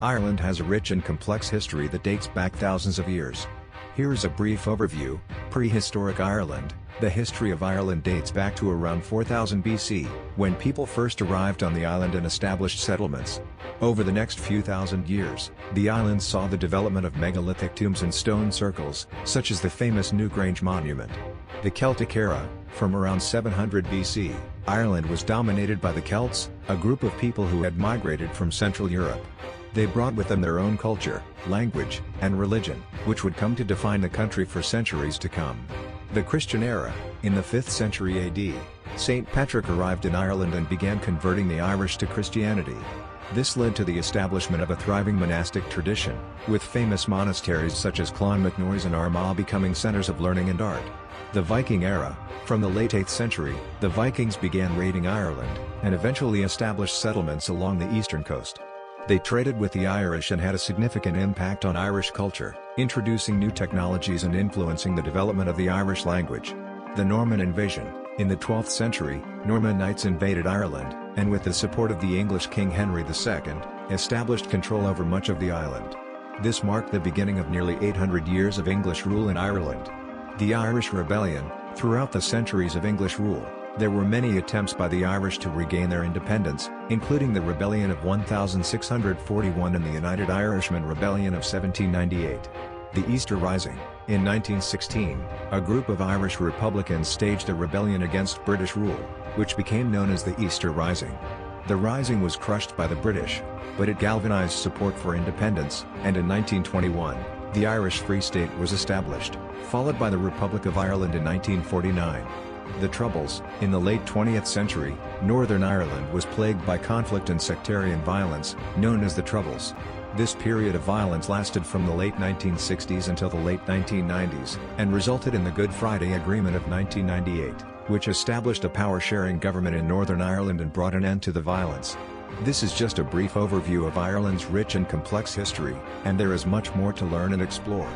Ireland has a rich and complex history that dates back thousands of years. Here is a brief overview. Prehistoric Ireland. The history of Ireland dates back to around 4000 BC, when people first arrived on the island and established settlements. Over the next few thousand years, the island saw the development of megalithic tombs and stone circles, such as the famous Newgrange Monument. The Celtic era. From around 700 BC, Ireland was dominated by the Celts, a group of people who had migrated from Central Europe. They brought with them their own culture, language, and religion, which would come to define the country for centuries to come. The Christian era. In the 5th century AD, St. Patrick arrived in Ireland and began converting the Irish to Christianity. This led to the establishment of a thriving monastic tradition, with famous monasteries such as Clonmacnoise and Armagh becoming centers of learning and art. The Viking era. From the late 8th century, the Vikings began raiding Ireland, and eventually established settlements along the eastern coast. They traded with the Irish and had a significant impact on Irish culture, introducing new technologies and influencing the development of the Irish language. The Norman invasion. In the 12th century, Norman knights invaded Ireland, and with the support of the English King Henry II, established control over much of the island. This marked the beginning of nearly 800 years of English rule in Ireland. The Irish Rebellion. Throughout the centuries of English rule, there were many attempts by the Irish to regain their independence, including the Rebellion of 1641 and the United Irishmen Rebellion of 1798. The Easter Rising. In 1916, a group of Irish Republicans staged a rebellion against British rule, which became known as the Easter Rising. The rising was crushed by the British, but it galvanized support for independence, and in 1921, the Irish Free State was established, followed by the Republic of Ireland in 1949. The Troubles. In the late 20th century, Northern Ireland was plagued by conflict and sectarian violence, known as the Troubles. This period of violence lasted from the late 1960s until the late 1990s, and resulted in the Good Friday Agreement of 1998, which established a power-sharing government in Northern Ireland and brought an end to the violence. This is just a brief overview of Ireland's rich and complex history, and there is much more to learn and explore.